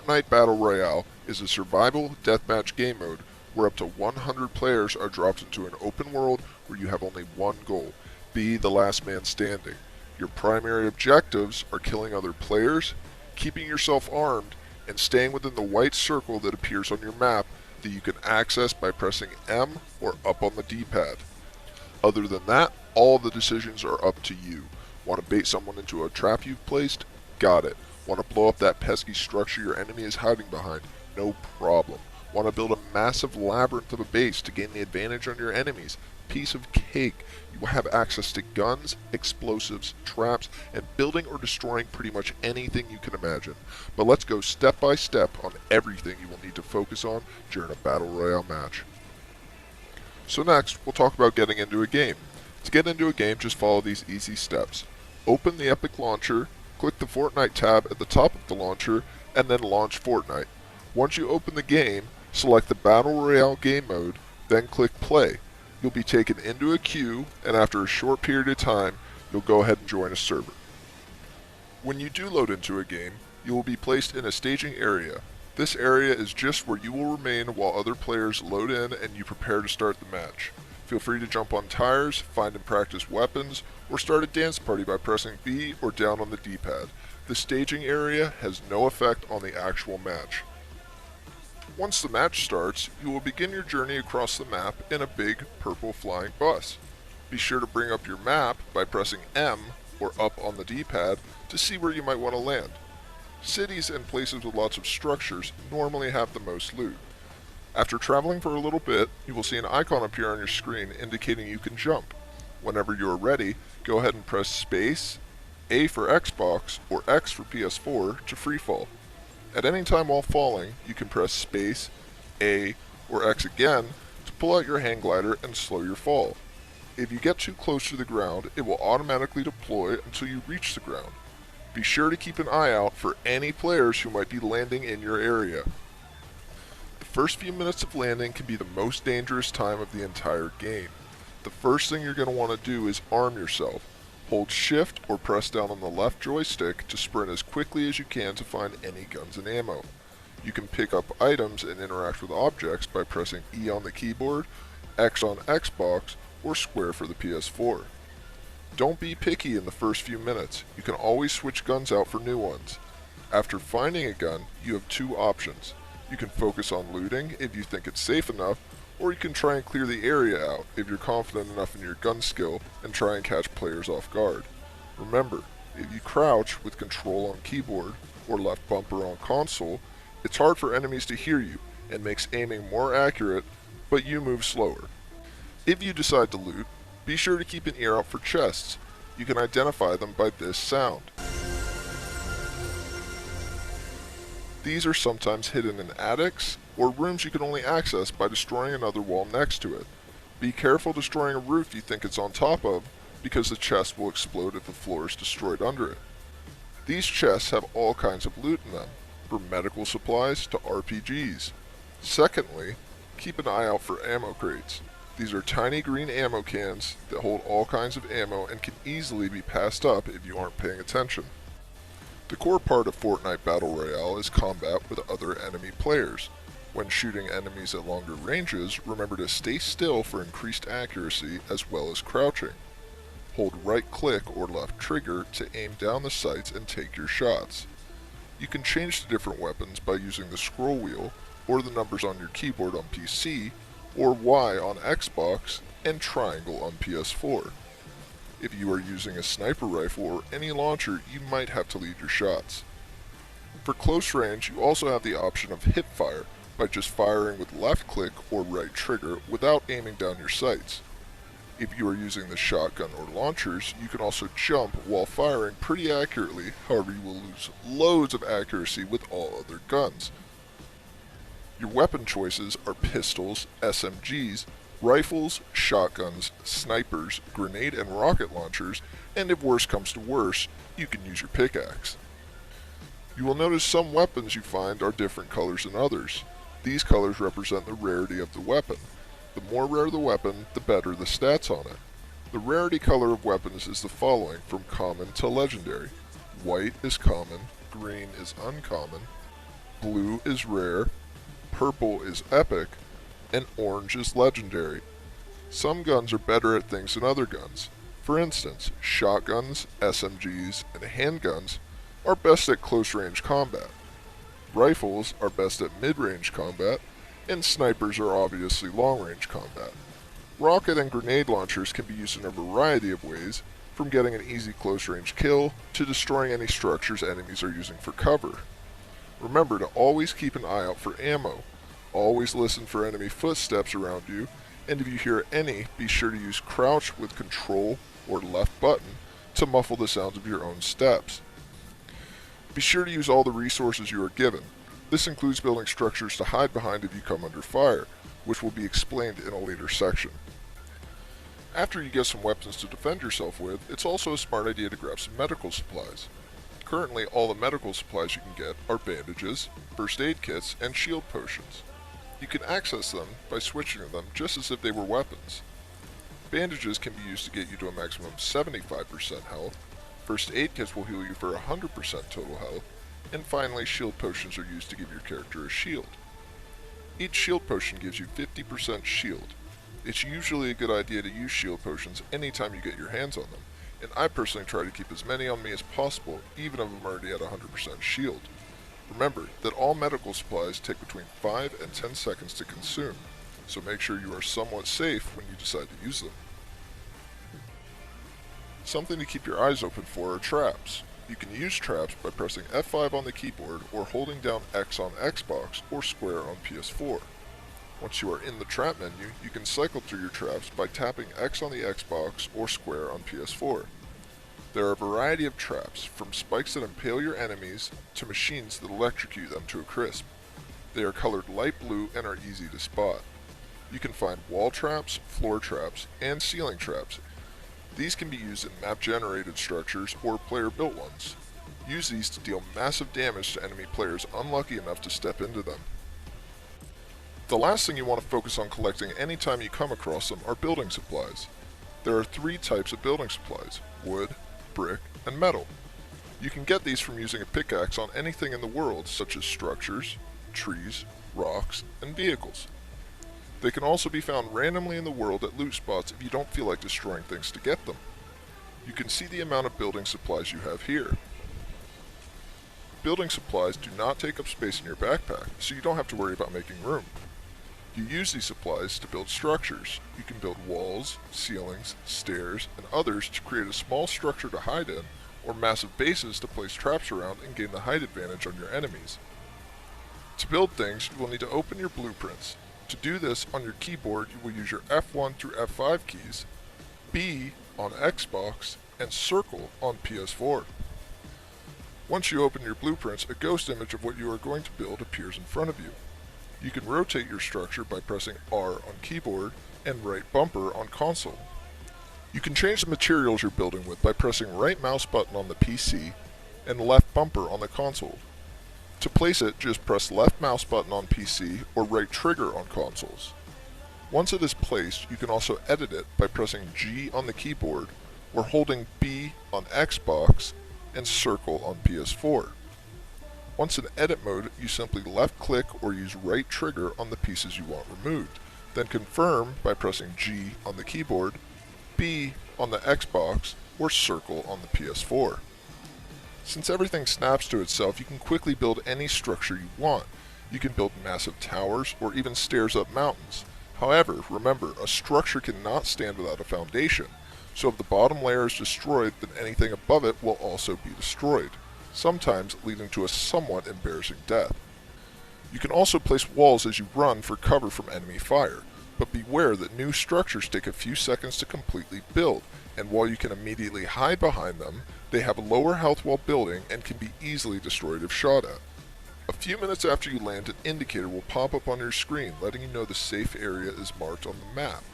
Fortnite Battle Royale is a survival deathmatch game mode where up to 100 players are dropped into an open world where you have only one goal: be the last man standing. Your primary objectives are killing other players, keeping yourself armed, and staying within the white circle that appears on your map that you can access by pressing M or up on the D-pad. Other than that, all the decisions are up to you. Want to bait someone into a trap you've placed? Got it. Want to blow up that pesky structure your enemy is hiding behind? No problem. Want to build a massive labyrinth of a base to gain the advantage on your enemies? Piece of cake. You will have access to guns, explosives, traps, and building or destroying pretty much anything you can imagine. But let's go step by step on everything you will need to focus on during a Battle Royale match. So next, we'll talk about getting into a game. To get into a game, just follow these easy steps. Open the Epic Launcher, click the Fortnite tab at the top of the launcher, and then launch Fortnite. Once you open the game, select the Battle Royale game mode, then click play. You'll be taken into a queue, and after a short period of time, you'll go ahead and join a server. When you do load into a game, you will be placed in a staging area. This area is just where you will remain while other players load in and you prepare to start the match. Feel free to jump on tires, find and practice weapons, or start a dance party by pressing B or down on the D-pad. The staging area has no effect on the actual match. Once the match starts, you will begin your journey across the map in a big purple flying bus. Be sure to bring up your map by pressing M or up on the D-pad to see where you might want to land. Cities and places with lots of structures normally have the most loot. After traveling for a little bit, you will see an icon appear on your screen indicating you can jump. Whenever you are ready, go ahead and press space, A for Xbox, or X for PS4 to freefall. At any time while falling, you can press space, A, or X again to pull out your hang glider and slow your fall. If you get too close to the ground, it will automatically deploy until you reach the ground. Be sure to keep an eye out for any players who might be landing in your area. The first few minutes of landing can be the most dangerous time of the entire game. The first thing you're going to want to do is arm yourself. Hold shift or press down on the left joystick to sprint as quickly as you can to find any guns and ammo. You can pick up items and interact with objects by pressing E on the keyboard, X on Xbox, or square for the PS4. Don't be picky in the first few minutes. You can always switch guns out for new ones. After finding a gun, you have two options. You can focus on looting if you think it's safe enough, or you can try and clear the area out if you're confident enough in your gun skill and try and catch players off guard. Remember, if you crouch with control on keyboard or left bumper on console, it's hard for enemies to hear you and makes aiming more accurate, but you move slower. If you decide to loot, be sure to keep an ear out for chests. You can identify them by this sound. These are sometimes hidden in attics or rooms you can only access by destroying another wall next to it. Be careful destroying a roof you think it's on top of, because the chest will explode if the floor is destroyed under it. These chests have all kinds of loot in them, from medical supplies to RPGs. Secondly, keep an eye out for ammo crates. These are tiny green ammo cans that hold all kinds of ammo and can easily be passed up if you aren't paying attention. The core part of Fortnite Battle Royale is combat with other enemy players. When shooting enemies at longer ranges, remember to stay still for increased accuracy as well as crouching. Hold right click or left trigger to aim down the sights and take your shots. You can change the different weapons by using the scroll wheel or the numbers on your keyboard on PC, or Y on Xbox and triangle on PS4. If you are using a sniper rifle or any launcher, you might have to lead your shots. For close range, you also have the option of hip fire by just firing with left click or right trigger without aiming down your sights. If you are using the shotgun or launchers, you can also jump while firing pretty accurately, however you will lose loads of accuracy with all other guns. Your weapon choices are pistols, SMGs, rifles, shotguns, snipers, grenade and rocket launchers, and if worse comes to worse, you can use your pickaxe. You will notice some weapons you find are different colors than others. These colors represent the rarity of the weapon. The more rare the weapon, the better the stats on it. The rarity color of weapons is the following from common to legendary. White is common, green is uncommon, blue is rare, purple is epic, and orange is legendary. Some guns are better at things than other guns. For instance, shotguns, SMGs, and handguns are best at close-range combat. Rifles are best at mid-range combat, and snipers are obviously long-range combat. Rocket and grenade launchers can be used in a variety of ways, from getting an easy close-range kill to destroying any structures enemies are using for cover. Remember to always keep an eye out for ammo. Always listen for enemy footsteps around you, and if you hear any, be sure to use crouch with control or left button to muffle the sounds of your own steps. Be sure to use all the resources you are given. This includes building structures to hide behind if you come under fire, which will be explained in a later section. After you get some weapons to defend yourself with, it's also a smart idea to grab some medical supplies. Currently, all the medical supplies you can get are bandages, first aid kits, and shield potions. You can access them by switching to them just as if they were weapons. Bandages can be used to get you to a maximum of 75% health, first aid kits will heal you for 100% total health, and finally shield potions are used to give your character a shield. Each shield potion gives you 50% shield. It's usually a good idea to use shield potions anytime you get your hands on them, and I personally try to keep as many on me as possible even if I'm already at 100% shield. Remember that all medical supplies take between 5 and 10 seconds to consume, so make sure you are somewhat safe when you decide to use them. Something to keep your eyes open for are traps. You can use traps by pressing F5 on the keyboard or holding down X on Xbox or square on PS4. Once you are in the trap menu, you can cycle through your traps by tapping X on the Xbox or square on PS4. There are a variety of traps, from spikes that impale your enemies to machines that electrocute them to a crisp. They are colored light blue and are easy to spot. You can find wall traps, floor traps, and ceiling traps. These can be used in map-generated structures or player-built ones. Use these to deal massive damage to enemy players unlucky enough to step into them. The last thing you want to focus on collecting anytime you come across them are building supplies. There are 3 types of building supplies: wood, brick, and metal. You can get these from using a pickaxe on anything in the world, such as structures, trees, rocks, and vehicles. They can also be found randomly in the world at loot spots if you don't feel like destroying things to get them. You can see the amount of building supplies you have here. Building supplies do not take up space in your backpack, so you don't have to worry about making room. You use these supplies to build structures. You can build walls, ceilings, stairs, and others to create a small structure to hide in, or massive bases to place traps around and gain the height advantage on your enemies. To build things, you will need to open your blueprints. To do this, on your keyboard you will use your F1 through F5 keys, B on Xbox, and circle on PS4. Once you open your blueprints, a ghost image of what you are going to build appears in front of you. You can rotate your structure by pressing R on keyboard and right bumper on console. You can change the materials you're building with by pressing right mouse button on the PC and left bumper on the console. To place it, just press left mouse button on PC or right trigger on consoles. Once it is placed, you can also edit it by pressing G on the keyboard or holding B on Xbox and circle on PS4. Once in edit mode, you simply left click or use right trigger on the pieces you want removed, then confirm by pressing G on the keyboard, B on the Xbox, or circle on the PS4. Since everything snaps to itself, you can quickly build any structure you want. You can build massive towers or even stairs up mountains. However, remember, a structure cannot stand without a foundation, so if the bottom layer is destroyed, then anything above it will also be destroyed, sometimes leading to a somewhat embarrassing death. You can also place walls as you run for cover from enemy fire, but beware that new structures take a few seconds to completely build, and while you can immediately hide behind them, they have lower health while building and can be easily destroyed if shot at. A few minutes after you land, an indicator will pop up on your screen letting you know the safe area is marked on the map.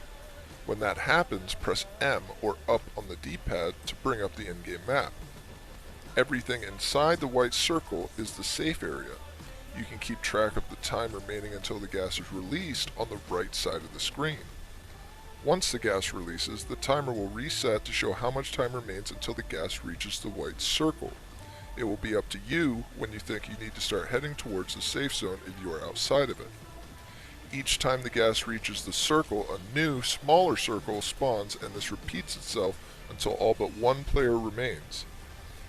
When that happens, press M or up on the D-pad to bring up the in-game map. Everything inside the white circle is the safe area. You can keep track of the time remaining until the gas is released on the right side of the screen. Once the gas releases, the timer will reset to show how much time remains until the gas reaches the white circle. It will be up to you when you think you need to start heading towards the safe zone if you are outside of it. Each time the gas reaches the circle, a new, smaller circle spawns, and this repeats itself until all but one player remains.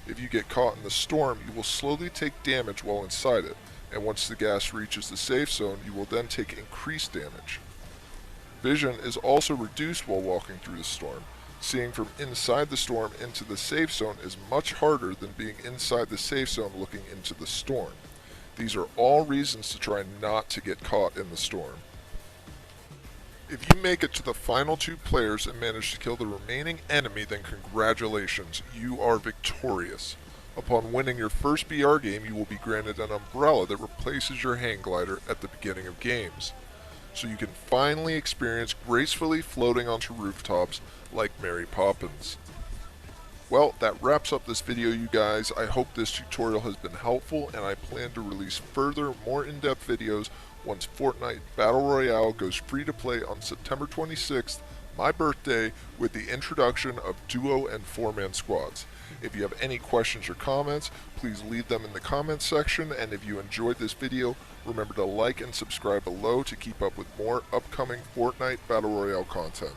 If you get caught in the storm, you will slowly take damage while inside it, and once the gas reaches the safe zone, you will then take increased damage. Vision is also reduced while walking through the storm. Seeing from inside the storm into the safe zone is much harder than being inside the safe zone looking into the storm. These are all reasons to try not to get caught in the storm. If you make it to the final 2 players and manage to kill the remaining enemy, then congratulations, you are victorious. Upon winning your first BR game, you will be granted an umbrella that replaces your hang glider at the beginning of games, so you can finally experience gracefully floating onto rooftops like Mary Poppins. Well, that wraps up this video, you guys. I hope this tutorial has been helpful, and I plan to release further, more in-depth videos once Fortnite Battle Royale goes free to play on September 26th, my birthday, with the introduction of duo and 4-man squads. If you have any questions or comments, please leave them in the comments section, and if you enjoyed this video, remember to like and subscribe below to keep up with more upcoming Fortnite Battle Royale content.